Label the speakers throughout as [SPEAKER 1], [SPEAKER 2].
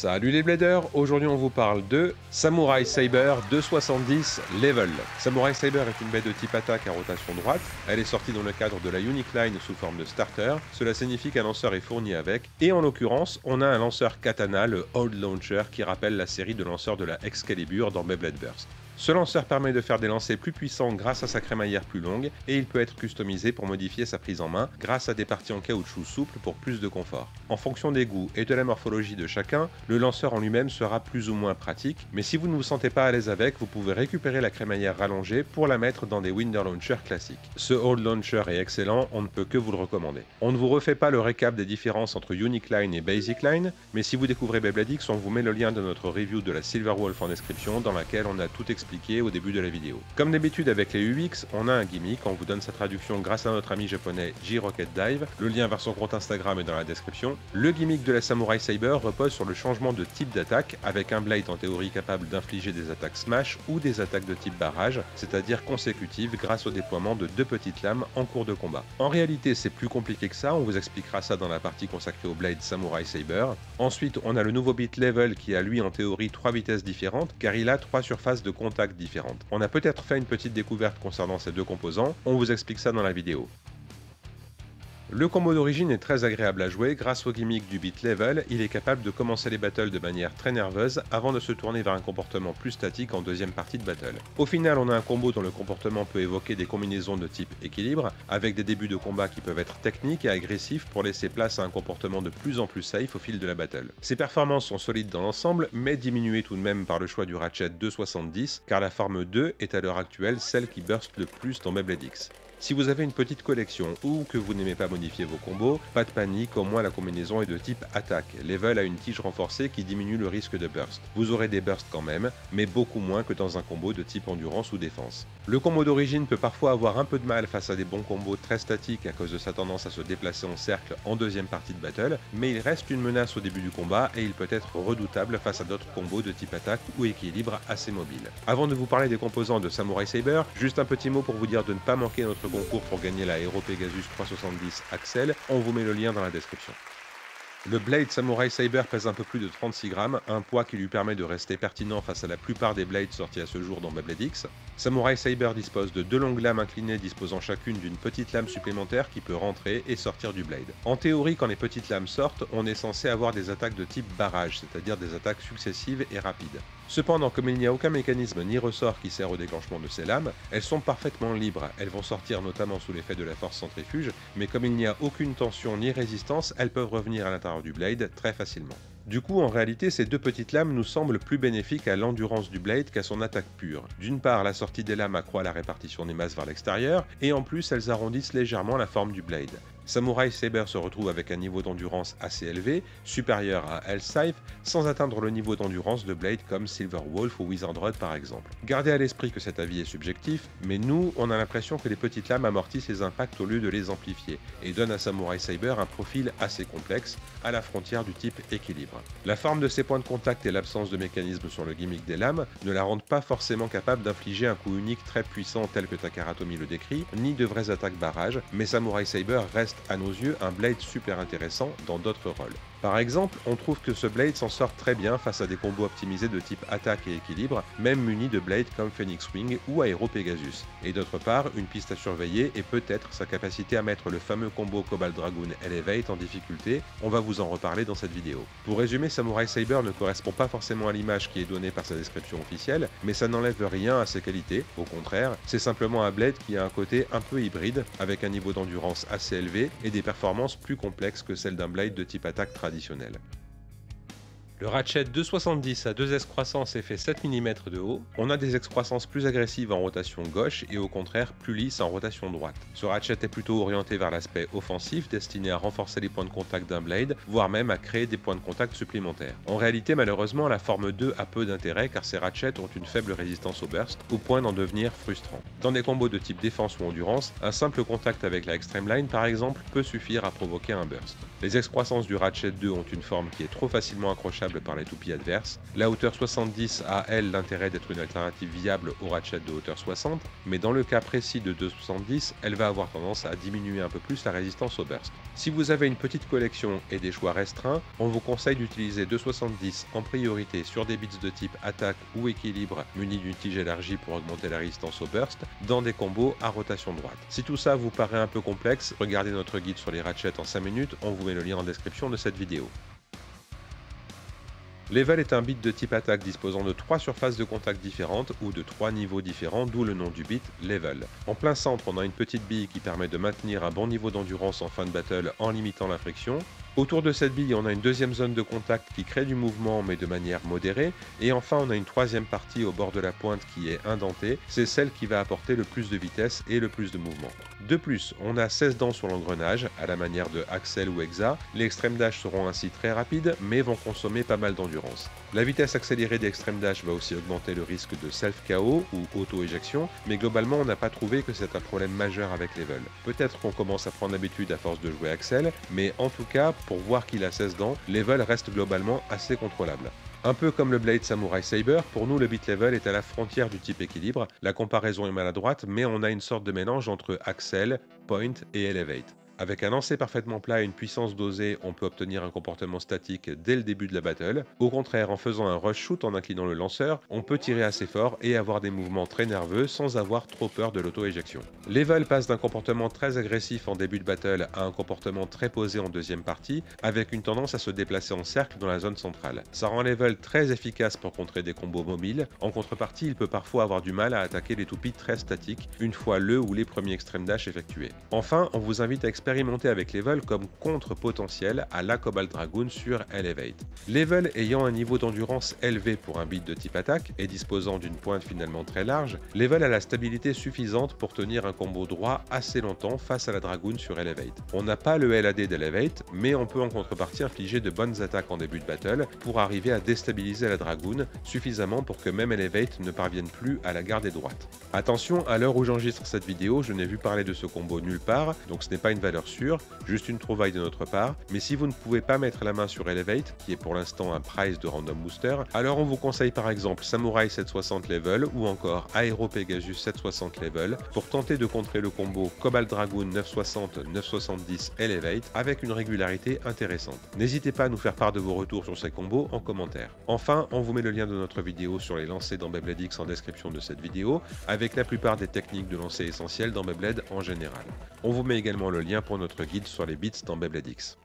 [SPEAKER 1] Salut les bladers, aujourd'hui on vous parle de Samurai Saber 270 Level. Samurai Saber est une blade de type attaque à rotation droite, elle est sortie dans le cadre de la Unique Line sous forme de starter, cela signifie qu'un lanceur est fourni avec, et en l'occurrence on a un lanceur katana, le Old Launcher, qui rappelle la série de lanceurs de la Excalibur dans Beyblade Burst. Ce lanceur permet de faire des lancers plus puissants grâce à sa crémaillère plus longue et il peut être customisé pour modifier sa prise en main grâce à des parties en caoutchouc souple pour plus de confort. En fonction des goûts et de la morphologie de chacun, le lanceur en lui-même sera plus ou moins pratique, mais si vous ne vous sentez pas à l'aise avec, vous pouvez récupérer la crémaillère rallongée pour la mettre dans des Winder Launchers classiques. Ce Old Launcher est excellent, on ne peut que vous le recommander. On ne vous refait pas le récap des différences entre Unique Line et Basic Line, mais si vous découvrez Beyblade X, on vous met le lien de notre review de la Silver Wolf en description dans laquelle on a tout expliqué au début de la vidéo. Comme d'habitude avec les UX, on a un gimmick, on vous donne sa traduction grâce à notre ami japonais J-Rocket Dive, le lien vers son compte Instagram est dans la description. Le gimmick de la Samurai Saber repose sur le changement de type d'attaque, avec un blade en théorie capable d'infliger des attaques smash ou des attaques de type barrage, c'est-à-dire consécutives grâce au déploiement de deux petites lames en cours de combat. En réalité c'est plus compliqué que ça, on vous expliquera ça dans la partie consacrée au blade Samurai Saber. Ensuite on a le nouveau beat level qui a lui en théorie 3 vitesses différentes, car il a 3 surfaces de contact différentes. On a peut-être fait une petite découverte concernant ces deux composants, on vous explique ça dans la vidéo. Le combo d'origine est très agréable à jouer, grâce au gimmick du beat level, il est capable de commencer les battles de manière très nerveuse avant de se tourner vers un comportement plus statique en deuxième partie de battle. Au final on a un combo dont le comportement peut évoquer des combinaisons de type équilibre, avec des débuts de combat qui peuvent être techniques et agressifs pour laisser place à un comportement de plus en plus safe au fil de la battle. Ses performances sont solides dans l'ensemble, mais diminuées tout de même par le choix du Ratchet 270, car la forme 2 est à l'heure actuelle celle qui burst le plus dans Beyblade X. Si vous avez une petite collection ou que vous n'aimez pas modifier vos combos, pas de panique, au moins la combinaison est de type attaque. Level a une tige renforcée qui diminue le risque de burst. Vous aurez des bursts quand même, mais beaucoup moins que dans un combo de type endurance ou défense. Le combo d'origine peut parfois avoir un peu de mal face à des bons combos très statiques à cause de sa tendance à se déplacer en cercle en deuxième partie de battle, mais il reste une menace au début du combat et il peut être redoutable face à d'autres combos de type attaque ou équilibre assez mobiles. Avant de vous parler des composants de Samurai Saber, juste un petit mot pour vous dire de ne pas manquer notre concours pour gagner la Aero Pegasus 370 Axel, on vous met le lien dans la description. Le blade Samurai Saber pèse un peu plus de 36 grammes, un poids qui lui permet de rester pertinent face à la plupart des blades sortis à ce jour dans Beyblade X. Samurai Saber dispose de deux longues lames inclinées disposant chacune d'une petite lame supplémentaire qui peut rentrer et sortir du blade. En théorie, quand les petites lames sortent, on est censé avoir des attaques de type barrage, c'est-à-dire des attaques successives et rapides. Cependant, comme il n'y a aucun mécanisme ni ressort qui sert au déclenchement de ces lames, elles sont parfaitement libres, elles vont sortir notamment sous l'effet de la force centrifuge, mais comme il n'y a aucune tension ni résistance, elles peuvent revenir à l'intérieur du blade très facilement. Du coup, en réalité, ces deux petites lames nous semblent plus bénéfiques à l'endurance du blade qu'à son attaque pure. D'une part, la sortie des lames accroît la répartition des masses vers l'extérieur, et en plus, elles arrondissent légèrement la forme du blade. Samurai Saber se retrouve avec un niveau d'endurance assez élevé, supérieur à Hellscythe, sans atteindre le niveau d'endurance de blades comme Silver Wolf ou Wizard Rod par exemple. Gardez à l'esprit que cet avis est subjectif, mais nous, on a l'impression que les petites lames amortissent les impacts au lieu de les amplifier, et donnent à Samurai Saber un profil assez complexe, à la frontière du type équilibre. La forme de ses points de contact et l'absence de mécanisme sur le gimmick des lames ne la rendent pas forcément capable d'infliger un coup unique très puissant tel que Takaratomi le décrit, ni de vraies attaques barrage, mais Samurai Saber reste à nos yeux un blade super intéressant dans d'autres rôles. Par exemple, on trouve que ce blade s'en sort très bien face à des combos optimisés de type attaque et équilibre, même munis de blades comme Phoenix Wing ou Aero Pegasus. Et d'autre part, une piste à surveiller est peut-être sa capacité à mettre le fameux combo Cobalt Dragoon Elevate en difficulté, on va vous en reparler dans cette vidéo. Pour résumer, Samurai Saber ne correspond pas forcément à l'image qui est donnée par sa description officielle, mais ça n'enlève rien à ses qualités, au contraire, c'est simplement un blade qui a un côté un peu hybride, avec un niveau d'endurance assez élevé et des performances plus complexes que celles d'un blade de type attaque traditionnel. Le Ratchet 270 à 2S croissance est fait 7 mm de haut, on a des excroissances plus agressives en rotation gauche et au contraire plus lisses en rotation droite. Ce Ratchet est plutôt orienté vers l'aspect offensif, destiné à renforcer les points de contact d'un blade, voire même à créer des points de contact supplémentaires. En réalité, malheureusement, la forme 2 a peu d'intérêt car ces Ratchets ont une faible résistance au burst, au point d'en devenir frustrant. Dans des combos de type défense ou endurance, un simple contact avec la Extreme Line par exemple peut suffire à provoquer un burst. Les excroissances du Ratchet 2 ont une forme qui est trop facilement accrochable par les toupies adverses. La hauteur 70 a elle l'intérêt d'être une alternative viable au Ratchet de hauteur 60, mais dans le cas précis de 270, elle va avoir tendance à diminuer un peu plus la résistance au burst. Si vous avez une petite collection et des choix restreints, on vous conseille d'utiliser 2,70 en priorité sur des bits de type attaque ou équilibre munis d'une tige élargie pour augmenter la résistance au burst dans des combos à rotation droite. Si tout ça vous paraît un peu complexe, regardez notre guide sur les ratchets en 5 minutes, on vous met le lien en description de cette vidéo. Level est un bit de type attaque disposant de 3 surfaces de contact différentes ou de 3 niveaux différents, d'où le nom du bit level. En plein centre, on a une petite bille qui permet de maintenir un bon niveau d'endurance en fin de battle en limitant la friction. Autour de cette bille, on a une deuxième zone de contact qui crée du mouvement mais de manière modérée. Et enfin, on a une troisième partie au bord de la pointe qui est indentée. C'est celle qui va apporter le plus de vitesse et le plus de mouvement. De plus, on a 16 dents sur l'engrenage, à la manière de Axel ou Exa. Les extreme dash seront ainsi très rapides, mais vont consommer pas mal d'endurance. La vitesse accélérée des extreme dash va aussi augmenter le risque de self-KO ou auto-éjection, mais globalement, on n'a pas trouvé que c'est un problème majeur avec Level. Peut-être qu'on commence à prendre l'habitude à force de jouer Axel, mais en tout cas, pour voir qu'il a 16 dents, Level reste globalement assez contrôlable. Un peu comme le Blade Samurai Saber, pour nous le bit level est à la frontière du type équilibre, la comparaison est maladroite, mais on a une sorte de mélange entre Axel, Point et Elevate. Avec un lancer parfaitement plat et une puissance dosée, on peut obtenir un comportement statique dès le début de la battle. Au contraire, en faisant un rush shoot en inclinant le lanceur, on peut tirer assez fort et avoir des mouvements très nerveux sans avoir trop peur de l'auto-éjection. Level passe d'un comportement très agressif en début de battle à un comportement très posé en deuxième partie, avec une tendance à se déplacer en cercle dans la zone centrale. Ça rend Level très efficace pour contrer des combos mobiles. En contrepartie, il peut parfois avoir du mal à attaquer les toupies très statiques, une fois le ou les premiers extreme dash effectués. Enfin, on vous invite à expérimenter avec Level comme contre potentiel à la Cobalt Dragoon sur Elevate. Level ayant un niveau d'endurance élevé pour un bit de type attaque et disposant d'une pointe finalement très large, Level a la stabilité suffisante pour tenir un combo droit assez longtemps face à la Dragoon sur Elevate. On n'a pas le LAD d'Elevate, mais on peut en contrepartie infliger de bonnes attaques en début de battle pour arriver à déstabiliser la Dragoon suffisamment pour que même Elevate ne parvienne plus à la garder droite. Attention, à l'heure où j'enregistre cette vidéo, je n'ai vu parler de ce combo nulle part, donc ce n'est pas une valeur sûre, juste une trouvaille de notre part, mais si vous ne pouvez pas mettre la main sur Elevate, qui est pour l'instant un prize de random booster, alors on vous conseille par exemple Samurai 760 level ou encore Aero Pegasus 760 level pour tenter de contrer le combo Cobalt Dragoon 960-970 Elevate avec une régularité intéressante. N'hésitez pas à nous faire part de vos retours sur ces combos en commentaire. Enfin, on vous met le lien de notre vidéo sur les lancers dans Beyblade X en description de cette vidéo, avec la plupart des techniques de lancer essentielles dans Beyblade en général. On vous met également le lien pour notre guide sur les bits dans Beyblade X.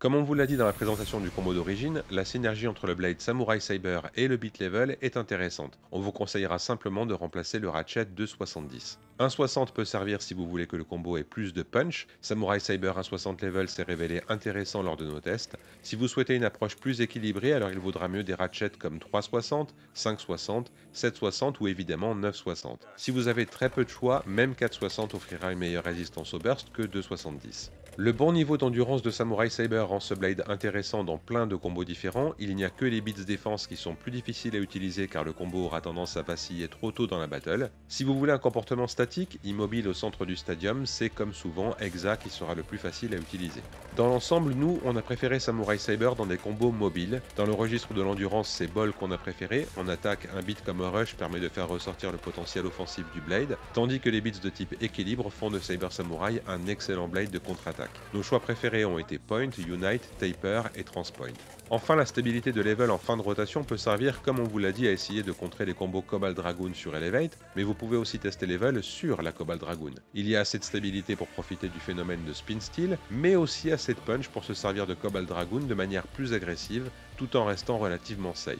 [SPEAKER 1] Comme on vous l'a dit dans la présentation du combo d'origine, la synergie entre le Blade Samurai Saber et le bit level est intéressante. On vous conseillera simplement de remplacer le ratchet 2,70. 1,60 peut servir si vous voulez que le combo ait plus de punch. Samurai Saber 1,60 level s'est révélé intéressant lors de nos tests. Si vous souhaitez une approche plus équilibrée, alors il vaudra mieux des ratchets comme 3,60, 5,60, 7,60 ou évidemment 9,60. Si vous avez très peu de choix, même 4,60 offrira une meilleure résistance au burst que 2,70. Le bon niveau d'endurance de Samurai Saber rend ce blade intéressant dans plein de combos différents. Il n'y a que les bits défense qui sont plus difficiles à utiliser car le combo aura tendance à vaciller trop tôt dans la battle. Si vous voulez un comportement statique, immobile au centre du stadium, c'est comme souvent Exa qui sera le plus facile à utiliser. Dans l'ensemble, nous, on a préféré Samurai Saber dans des combos mobiles. Dans le registre de l'endurance, c'est Ball qu'on a préféré. En attaque, un bit comme Rush permet de faire ressortir le potentiel offensif du blade, tandis que les bits de type équilibre font de Saber Samurai un excellent blade de contre-attaque. Nos choix préférés ont été Point, Unite, Taper et Transpoint. Enfin, la stabilité de level en fin de rotation peut servir, comme on vous l'a dit, à essayer de contrer les combos Cobalt Dragoon sur Elevate, mais vous pouvez aussi tester level sur la Cobalt Dragoon. Il y a assez de stabilité pour profiter du phénomène de Spin Steel, mais aussi assez de punch pour se servir de Cobalt Dragoon de manière plus agressive, tout en restant relativement safe.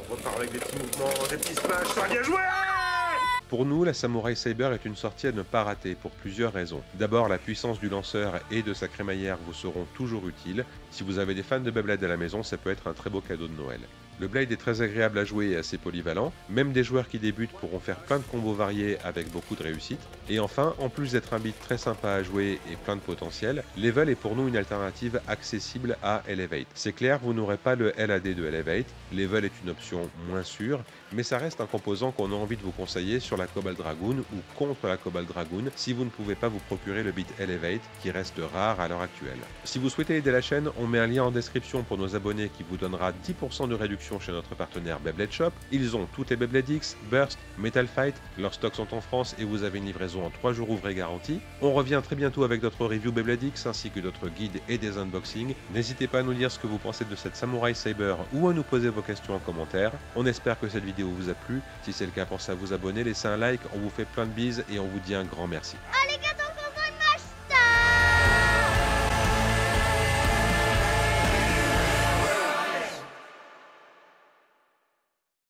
[SPEAKER 2] On repart avec des petits mouvements, des petits smash, ça bien joué!
[SPEAKER 1] Pour nous, la Samurai Saber est une sortie à ne pas rater pour plusieurs raisons. D'abord, la puissance du lanceur et de sa crémaillère vous seront toujours utiles. Si vous avez des fans de Beyblade à la maison, ça peut être un très beau cadeau de Noël. Le Blade est très agréable à jouer et assez polyvalent, même des joueurs qui débutent pourront faire plein de combos variés avec beaucoup de réussite. Et enfin, en plus d'être un beat très sympa à jouer et plein de potentiel, Level est pour nous une alternative accessible à Elevate. C'est clair, vous n'aurez pas le LAD de Elevate, Level est une option moins sûre, mais ça reste un composant qu'on a envie de vous conseiller sur la Cobalt Dragoon ou contre la Cobalt Dragoon si vous ne pouvez pas vous procurer le beat Elevate qui reste rare à l'heure actuelle. Si vous souhaitez aider la chaîne, on met un lien en description pour nos abonnés qui vous donnera 10% de réduction réduction chez notre partenaire Beyblade Shop. Ils ont toutes les Beyblade X, Burst, Metal Fight. Leurs stocks sont en France et vous avez une livraison en 3 jours ouvrés garantie. On revient très bientôt avec d'autres reviews Beyblade X ainsi que d'autres guides et des unboxings. N'hésitez pas à nous dire ce que vous pensez de cette Samurai Saber ou à nous poser vos questions en commentaire. On espère que cette vidéo vous a plu. Si c'est le cas, pensez à vous abonner, laissez un like, on vous fait plein de bises et on vous dit un grand merci.